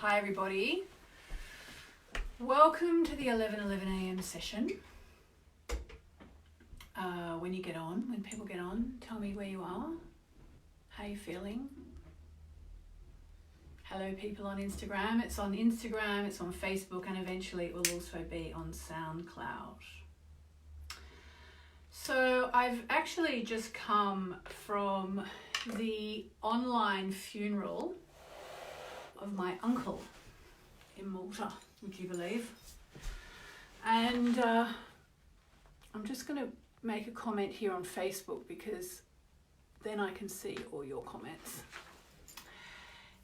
Hi everybody. Welcome to the 11:11 a.m. session. When people get on, tell me where you are, how you feeling. Hello people on Instagram. It's on Instagram, it's on Facebook, and eventually it will also be on SoundCloud. So I've actually just come from the online funeral of my uncle in Malta, would you believe? And I'm just going to make a comment here on Facebook because then I can see all your comments.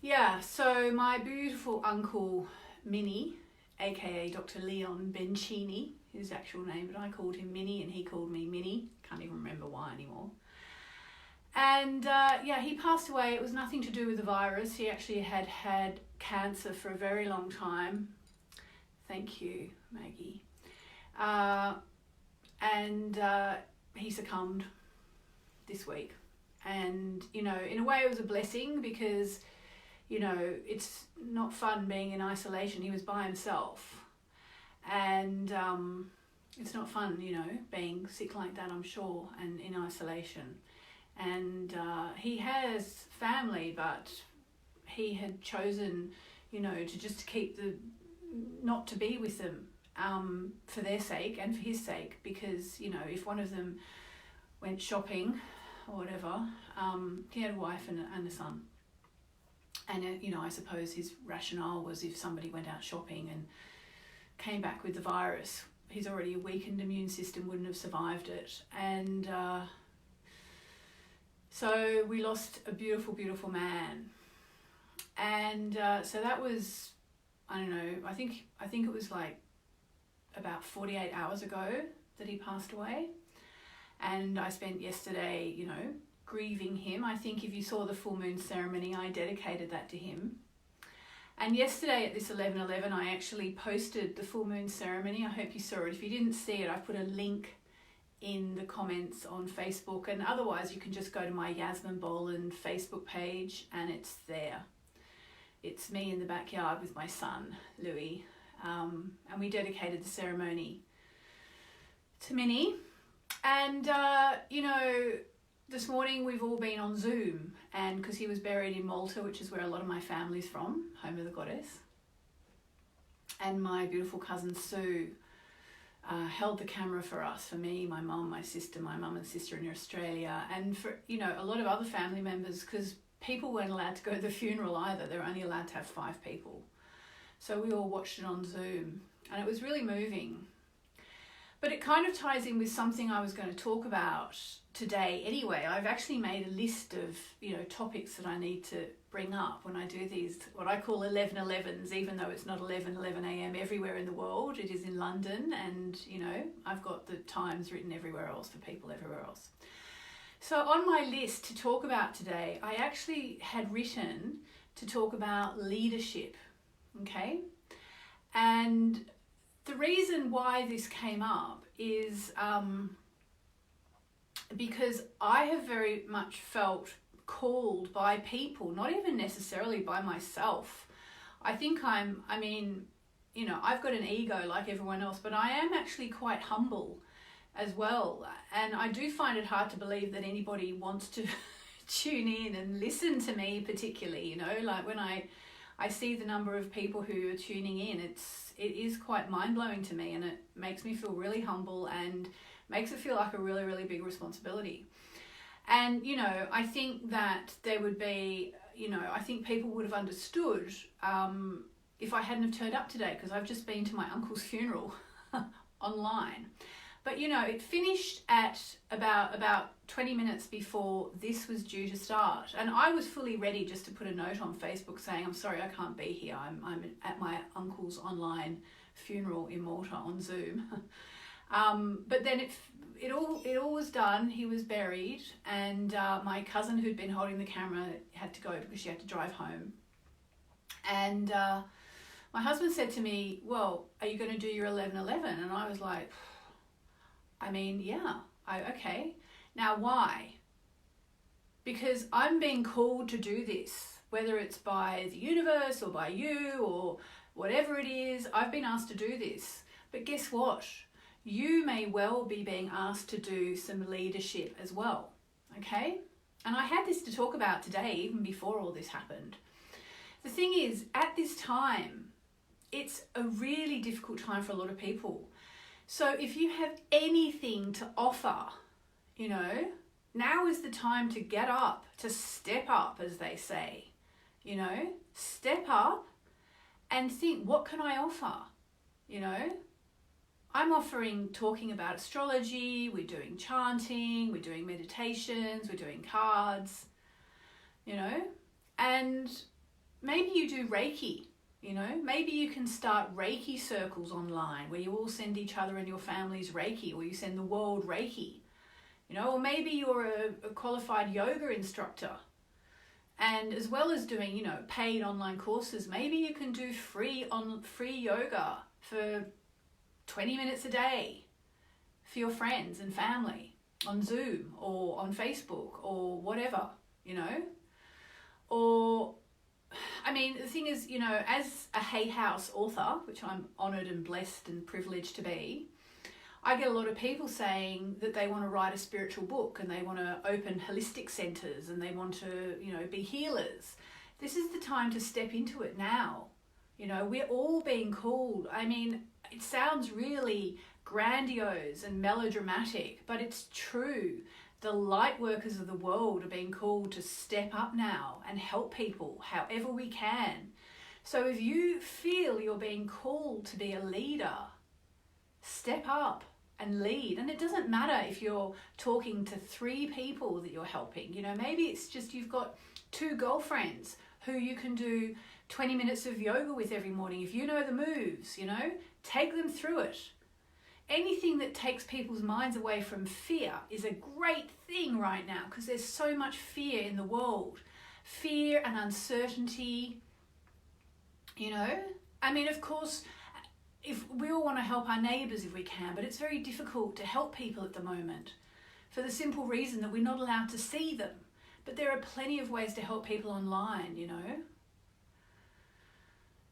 Yeah, so my beautiful uncle Minnie, aka Dr. Leon Bencini, his actual name, but I called him Minnie and he called me Minnie. Can't even remember why anymore. And he passed away. It was nothing to do with the virus. He actually had had cancer for a very long time. Thank you, Maggie. And he succumbed this week. And, you know, in a way it was a blessing because, you know, it's not fun being in isolation. He was by himself. And it's not fun, you know, being sick like that, I'm sure, and in isolation. And he has family, but he had chosen, you know, to just keep not to be with them for their sake and for his sake, because, you know, if one of them went shopping or whatever, he had a wife and a son. And, you know, I suppose his rationale was if somebody went out shopping and came back with the virus, he's already a weakened immune system, wouldn't have survived it. And so we lost a beautiful, beautiful man. And so that was, I don't know, I think it was like about 48 hours ago that he passed away. And I spent yesterday, you know, grieving him. I think if you saw the full moon ceremony, I dedicated that to him. And yesterday at this 11:11, I actually posted the full moon ceremony. I hope you saw it. If you didn't see it, I put a link in the comments on Facebook, and otherwise you can just go to my Yasmin Boland Facebook page and it's there. It's me in the backyard with my son, Louis, and we dedicated the ceremony to Minnie. And, you know, this morning we've all been on Zoom, and because he was buried in Malta, which is where a lot of my family's from, home of the goddess. And my beautiful cousin Sue held the camera for us, for me, my mum, my sister, my mum and sister in Australia, and for, you know, a lot of other family members, because people weren't allowed to go to the funeral either. They were only allowed to have 5 people. So we all watched it on Zoom, and it was really moving. But it kind of ties in with something I was going to talk about today anyway. I've actually made a list of, you know, topics that I need to bring up when I do these, what I call 11:11s, even though it's not 11:11 a.m. everywhere in the world. It is in London, and, you know, I've got the times written everywhere else for people everywhere else. So on my list to talk about today, I actually had written to talk about leadership, okay? And the reason why this came up is because I have very much felt called by people, not even necessarily by myself. I think you know, I've got an ego like everyone else, but I am actually quite humble as well. And I do find it hard to believe that anybody wants to tune in and listen to me particularly, you know, like when I see the number of people who are tuning in, it is quite mind-blowing to me, and it makes me feel really humble and makes it feel like a really, really big responsibility. And, you know, I think that there would be, you know, I think people would have understood if I hadn't have turned up today, because I've just been to my uncle's funeral online. But, you know, it finished at about 20 minutes before this was due to start. And I was fully ready just to put a note on Facebook saying, I'm sorry, I can't be here. I'm at my uncle's online funeral in Malta on Zoom. But then it all was done. He was buried, and my cousin who'd been holding the camera had to go because she had to drive home. And my husband said to me, well, are you going to do your 11:11? And I was like, I mean, yeah, okay. Now, why? Because I'm being called to do this. whether it's by the universe or by you or whatever it is. I've been asked to do this. But guess what? You may well be being asked to do some leadership as well, okay? And I had this to talk about today, even before all this happened. The thing is, at this time, it's a really difficult time for a lot of people. So if you have anything to offer, you know, now is the time to get up, to step up, as they say. You know, step up and think, what can I offer? You know, I'm offering talking about astrology, we're doing chanting, we're doing meditations, we're doing cards, you know, and maybe you do Reiki. You know, maybe you can start Reiki circles online where you all send each other and your families Reiki, or you send the world Reiki, you know, or maybe you're a qualified yoga instructor. And as well as doing, you know, paid online courses, maybe you can do free yoga for 20 minutes a day for your friends and family on Zoom or on Facebook or whatever, you know, or I mean, the thing is, you know, as a Hay House author, which I'm honoured and blessed and privileged to be, I get a lot of people saying that they want to write a spiritual book and they want to open holistic centres and they want to, you know, be healers. This is the time to step into it now. You know, we're all being called. I mean, it sounds really grandiose and melodramatic, but it's true. The light workers of the world are being called to step up now and help people however we can. So if you feel you're being called to be a leader, step up and lead. And it doesn't matter if you're talking to 3 people that you're helping. You know, maybe it's just you've got 2 girlfriends who you can do 20 minutes of yoga with every morning. If you know the moves, you know, take them through it. Anything that takes people's minds away from fear is a great thing right now, because there's so much fear in the world. Fear and uncertainty, you know. I mean, of course, if we all want to help our neighbours if we can, but it's very difficult to help people at the moment for the simple reason that we're not allowed to see them. But there are plenty of ways to help people online, you know.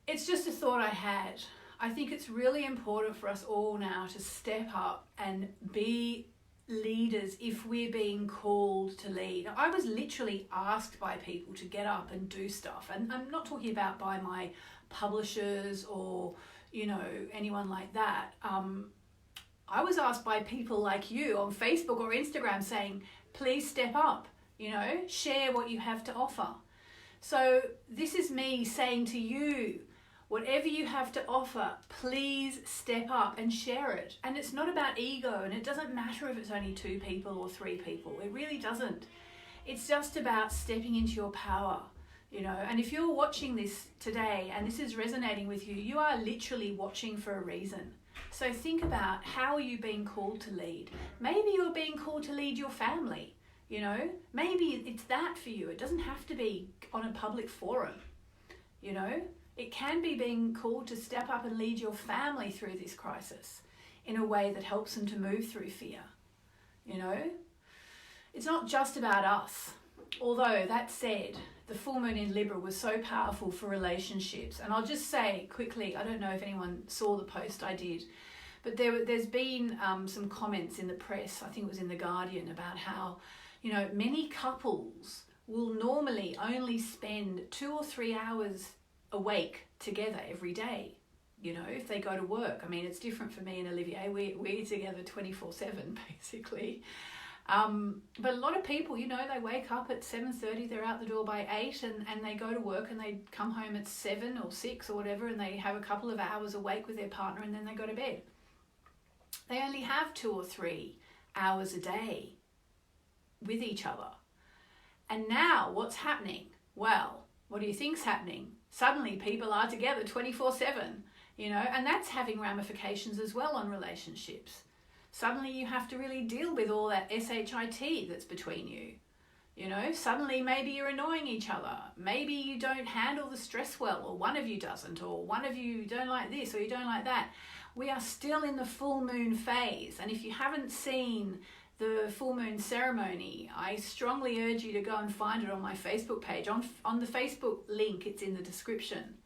It's just a thought I had. I think it's really important for us all now to step up and be leaders if we're being called to lead. I was literally asked by people to get up and do stuff. And I'm not talking about by my publishers or, you know, anyone like that. I was asked by people like you on Facebook or Instagram saying, please step up, you know, share what you have to offer. So this is me saying to you, whatever you have to offer, please step up and share it. And it's not about ego, and it doesn't matter if it's only 2 people or 3 people. It really doesn't. It's just about stepping into your power, you know. And if you're watching this today and this is resonating with you, you are literally watching for a reason. So think about, how are you being called to lead? Maybe you're being called to lead your family, you know. Maybe it's that for you. It doesn't have to be on a public forum, you know. It can be being called to step up and lead your family through this crisis in a way that helps them to move through fear, you know. It's not just about us. Although, that said, the full moon in Libra was so powerful for relationships. And I'll just say quickly, I don't know if anyone saw the post I did, but there's been some comments in the press, I think it was in The Guardian, about how, you know, many couples will normally only spend 2 or 3 hours awake together every day, you know, if they go to work. I mean, it's different for me and Olivier. We're together 24/7 basically. But a lot of people, you know, they wake up at 7:30, they're out the door by 8, and they go to work and they come home at 7 or 6 or whatever, and they have a couple of hours awake with their partner and then they go to bed. They only have 2 or 3 hours a day with each other. And now what's happening? Well, what do you think's happening? Suddenly people are together 24/7, you know, and that's having ramifications as well on relationships. Suddenly you have to really deal with all that SHIT that's between you. You know, suddenly maybe you're annoying each other. Maybe you don't handle the stress well, or one of you doesn't, or one of you don't like this or you don't like that. We are still in the full moon phase. And if you haven't seen the full moon ceremony, I strongly urge you to go and find it on my Facebook page. On the Facebook link, it's in the description.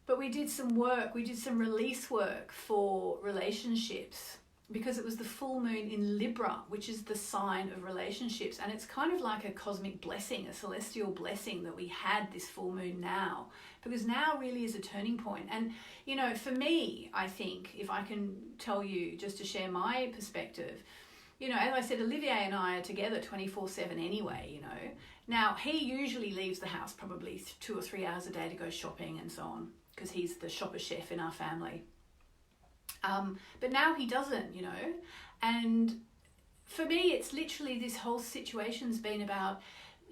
But we did some work, we did some release work for relationships, because it was the full moon in Libra, which is the sign of relationships. And it's kind of like a cosmic blessing, a celestial blessing that we had this full moon now, because now really is a turning point. And, you know, for me, I think, if I can tell you, just to share my perspective, you know, as I said, Olivier and I are together 24/7 anyway, you know. Now, he usually leaves the house probably 2 or 3 hours a day to go shopping and so on, because he's the shopper chef in our family. But now he doesn't, you know. And for me, it's literally, this whole situation's been about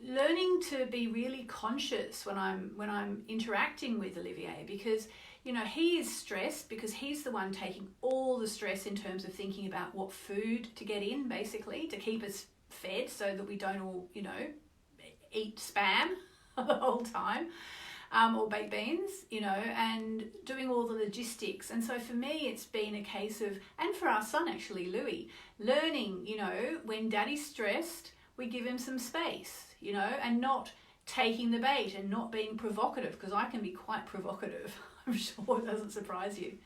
learning to be really conscious when I'm interacting with Olivier, because, you know, he is stressed because he's the one taking all the stress in terms of thinking about what food to get in, basically, to keep us fed so that we don't all, you know, eat spam the whole time. Or baked beans, you know, and doing all the logistics. And so for me, it's been a case of, and for our son actually, Louis, learning, you know, when daddy's stressed, we give him some space, you know, and not taking the bait and not being provocative, because I can be quite provocative. I'm sure it doesn't surprise you.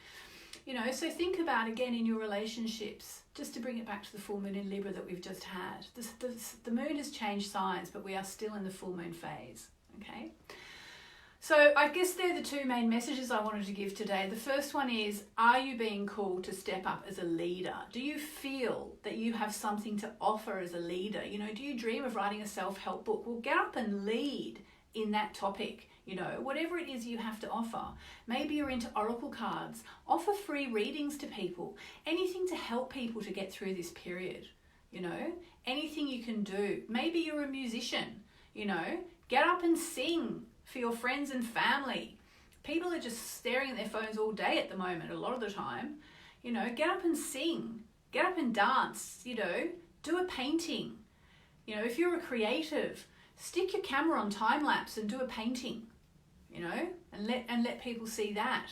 You know, so think about, again, in your relationships, just to bring it back to the full moon in Libra that we've just had. The moon has changed signs, but we are still in the full moon phase, okay? So I guess they're the two main messages I wanted to give today. The first one is, are you being called to step up as a leader? Do you feel that you have something to offer as a leader? You know, do you dream of writing a self-help book? Well, get up and lead in that topic, you know, whatever it is you have to offer. Maybe you're into oracle cards. Offer free readings to people. Anything to help people to get through this period, you know, anything you can do. Maybe you're a musician, you know, get up and sing for your friends and family. People are just staring at their phones all day at the moment, a lot of the time. You know, get up and sing, get up and dance, you know, do a painting. You know, if you're a creative, stick your camera on time lapse and do a painting, you know, and let people see that.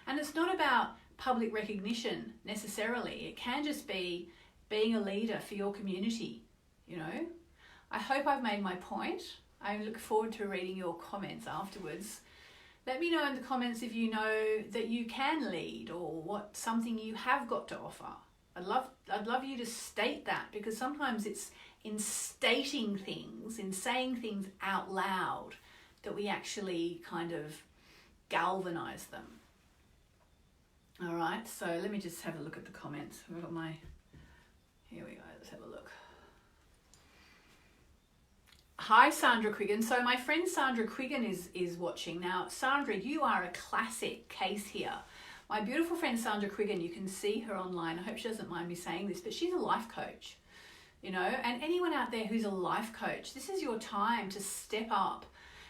And it's not about public recognition necessarily. It can just be being a leader for your community, you know. I hope I've made my point. I look forward to reading your comments afterwards. Let me know in the comments if you know that you can lead, or what something you have got to offer. I'd love you to state that, because sometimes it's in stating things, in saying things out loud, that we actually kind of galvanize them. All right, so let me just have a look at the comments. I've got here we go, let's have a look. Hi, Sandra Quiggin. So my friend Sandra Quiggin is watching. Now, Sandra, you are a classic case here. My beautiful friend Sandra Quiggin, you can see her online. I hope she doesn't mind me saying this, but she's a life coach, you know, and anyone out there who's a life coach, this is your time to step up,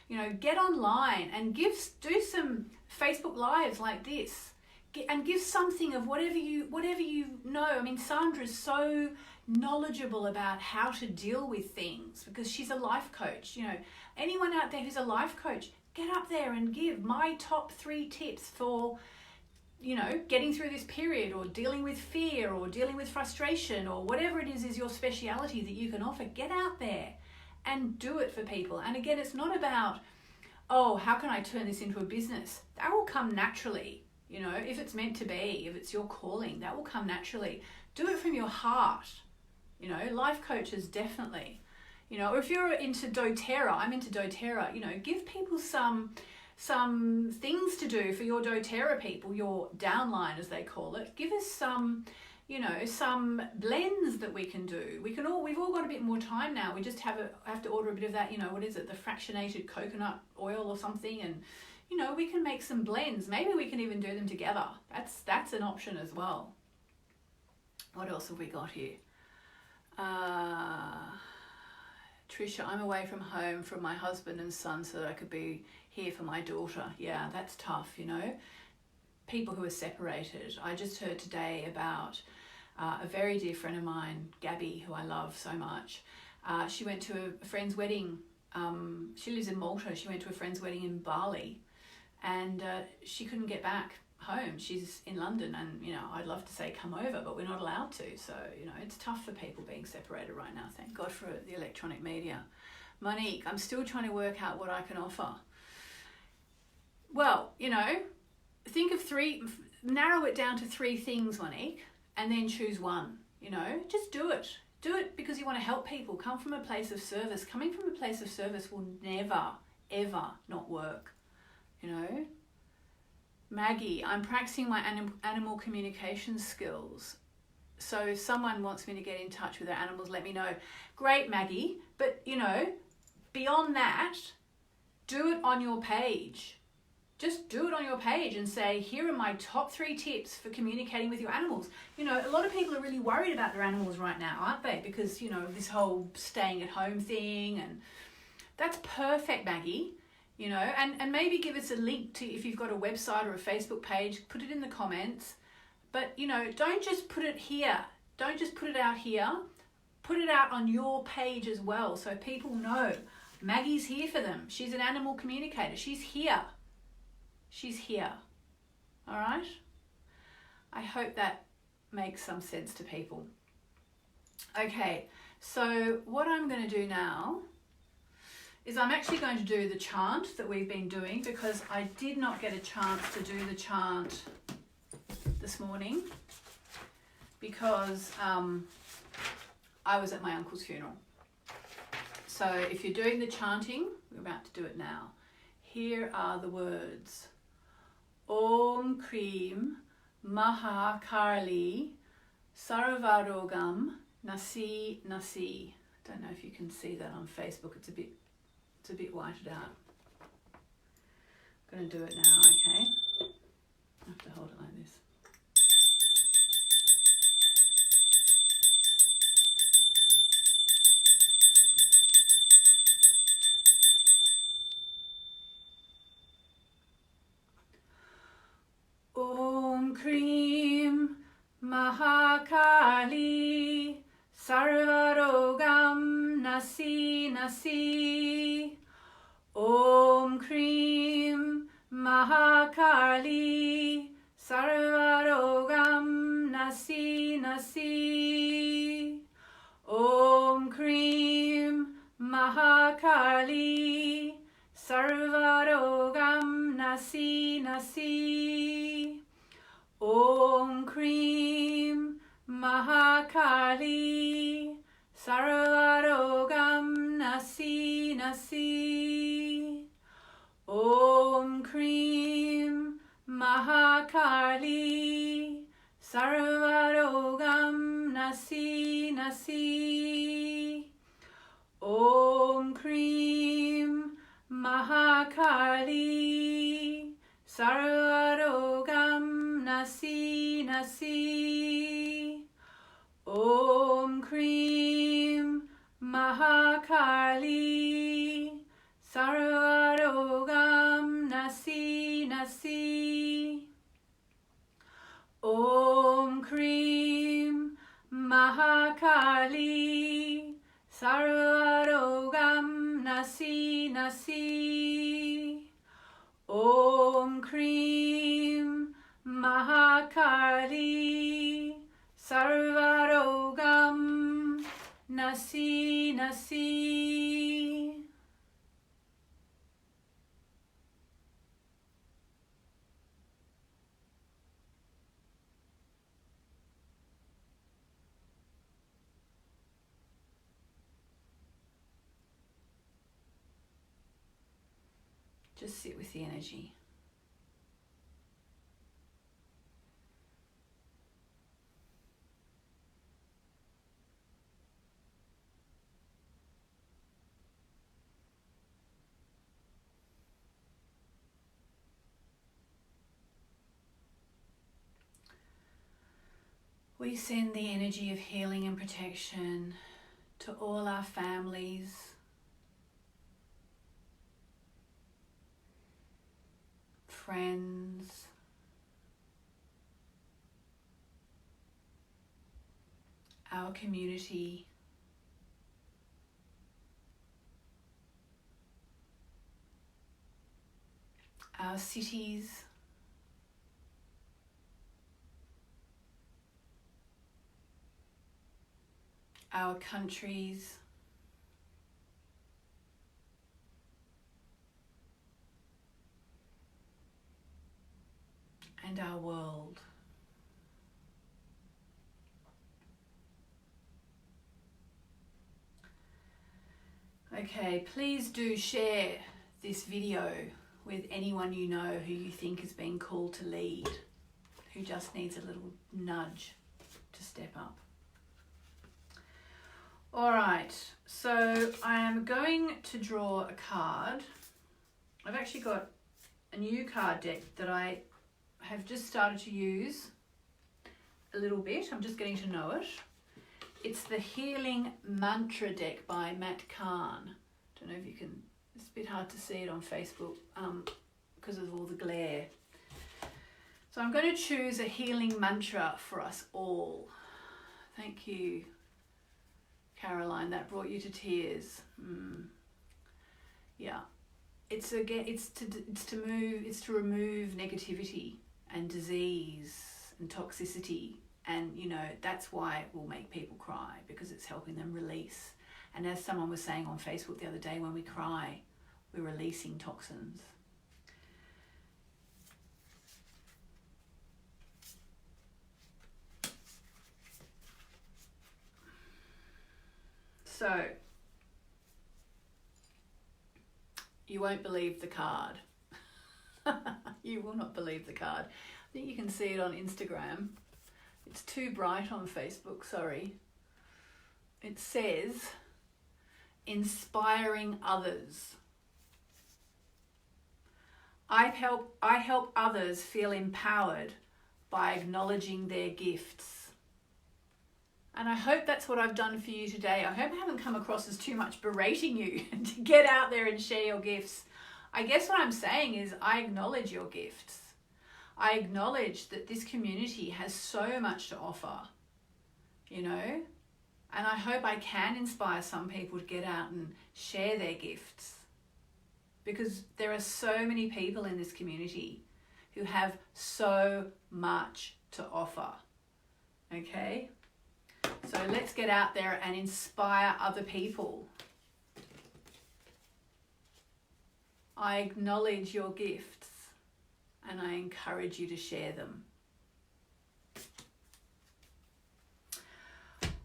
you know, get online and do some Facebook Lives like this, and give something of whatever you know. I mean, Sandra's so knowledgeable about how to deal with things, because she's a life coach. You know, anyone out there who's a life coach, get up there and give my top 3 tips for, you know, getting through this period, or dealing with fear, or dealing with frustration, or whatever it is your speciality that you can offer. Get out there and do it for people. And again, it's not about, oh, how can I turn this into a business? That will come naturally. You know, if it's meant to be, if it's your calling, that will come naturally. Do it from your heart. You know, life coaches definitely. You know, or if you're into doTERRA, I'm into doTERRA, you know, give people some things to do for your doTERRA people, your downline as they call it. Give us some, you know, some blends that we can do. We've all got a bit more time now. We just have to order a bit of that, you know, what is it, the fractionated coconut oil or something, and you know, we can make some blends. Maybe we can even do them together. That's an option as well. What else have we got here? Trisha, I'm away from home from my husband and son so that I could be here for my daughter. Yeah, that's tough, you know. People who are separated. I just heard today about a very dear friend of mine, Gabby, who I love so much. She went to a friend's wedding. She lives in Malta. She went to a friend's wedding in Bali, and she couldn't get back home. She's in London, and you know, I'd love to say come over, but we're not allowed to. So you know, it's tough for people being separated right now. Thank God for the electronic media. Monique, I'm still trying to work out what I can offer. Well, you know, think of narrow it down to 3 things, Monique, and then choose one. You know, just do it. Do it because you want to help people. Come from a place of service. Coming from a place of service will never, ever not work. You know? Maggie, I'm practicing my animal communication skills. So if someone wants me to get in touch with their animals, let me know. Great, Maggie. But, you know, beyond that, do it on your page. Just do it on your page and say, here are my top 3 tips for communicating with your animals. You know, a lot of people are really worried about their animals right now, aren't they? Because, you know, this whole staying at home thing, and that's perfect, Maggie. You know, and maybe give us a link to, if you've got a website or a Facebook page, put it in the comments. But, you know, don't just put it here. Don't just put it out here. Put it out on your page as well, so people know Maggie's here for them. She's an animal communicator. She's here. She's here. All right? I hope that makes some sense to people. Okay, so what I'm going to do now is I'm actually going to do the chant that we've been doing, because I did not get a chance to do the chant this morning because I was at my uncle's funeral. So if you're doing the chanting, we're about to do it now. Here are the words. Om Krim Maha Karli Sarvarogam Nasi Nasi. Don't know if you can see that on Facebook. It's a bit whited out. I'm going to do it now, okay? I have to hold it like this. Om Krim Mahakali Sarvarogam Nasi Nasi. Om Krim Mahakali Sarvarogam Nasi Nasi. Om Krim Mahakali Sarvarogam Nasi Nasi. Om Krim Mahakali Sarvarogam Nasi Nasi. Om Krim Mahakali Sarvarogam Nasi Nasi. Om Krim Mahakali Sarvarogam Nasi Nasi. Om Krim Mahakali Sarvarogam Nasi Nasi. Om Krim Mahakali Sarvarogam Nasi Nasi. Om Krim Mahakali Sarvarogam Nasi Nasi. Just sit with the energy. We send the energy of healing and protection to all our families, friends, our community, our cities, our countries, and our world. Okay, please do share this video with anyone you know who you think has been called to lead, who just needs a little nudge to step up. All right, so I am going to draw a card. I've actually got a new card deck that I have just started to use a little bit. I'm just getting to know it. It's the Healing Mantra deck by Matt Kahn. Don't know if you can, it's a bit hard to see it on Facebook because of all the glare. So I'm going to choose a healing mantra for us all. Thank you, Caroline. That brought you to tears. Yeah. It's to remove negativity and disease and toxicity. And, you know, that's why it will make people cry, because it's helping them release. And as someone was saying on Facebook the other day, when we cry, we're releasing toxins. So, you won't believe the card. You will not believe the card. I think you can see it on Instagram. It's too bright on Facebook, sorry. It says, inspiring others. I help others feel empowered by acknowledging their gifts. And I hope that's what I've done for you today. I hope I haven't come across as too much berating you to get out there and share your gifts. I guess what I'm saying is I acknowledge your gifts. I acknowledge that this community has so much to offer, you know, and I hope I can inspire some people to get out and share their gifts, because there are so many people in this community who have so much to offer, okay? So let's get out there and inspire other people. I acknowledge your gifts and I encourage you to share them.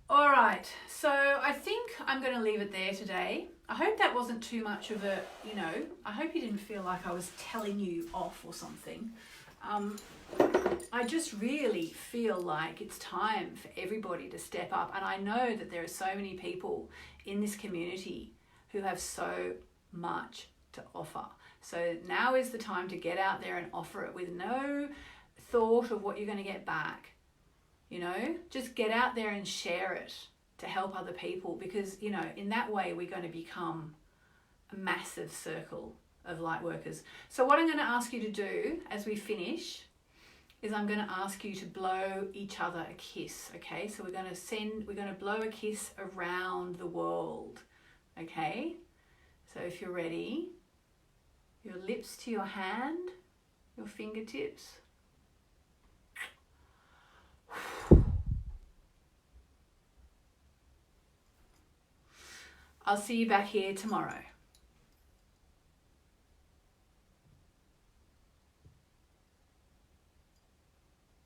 All right, so I think I'm going to leave it there today. I hope that wasn't too much of a, you know, I hope you didn't feel like I was telling you off or something. I just really feel like it's time for everybody to step up. And I know that there are so many people in this community who have so much to offer. So now is the time to get out there and offer it with no thought of what you're going to get back. You know, just get out there and share it to help other people, because, you know, in that way we're going to become a massive circle of light workers. So what I'm going to ask you to do as we finish is I'm going to ask you to blow each other a kiss, okay? So we're going to blow a kiss around the world, okay? So if you're ready, your lips to your hand, your fingertips. I'll see you back here tomorrow.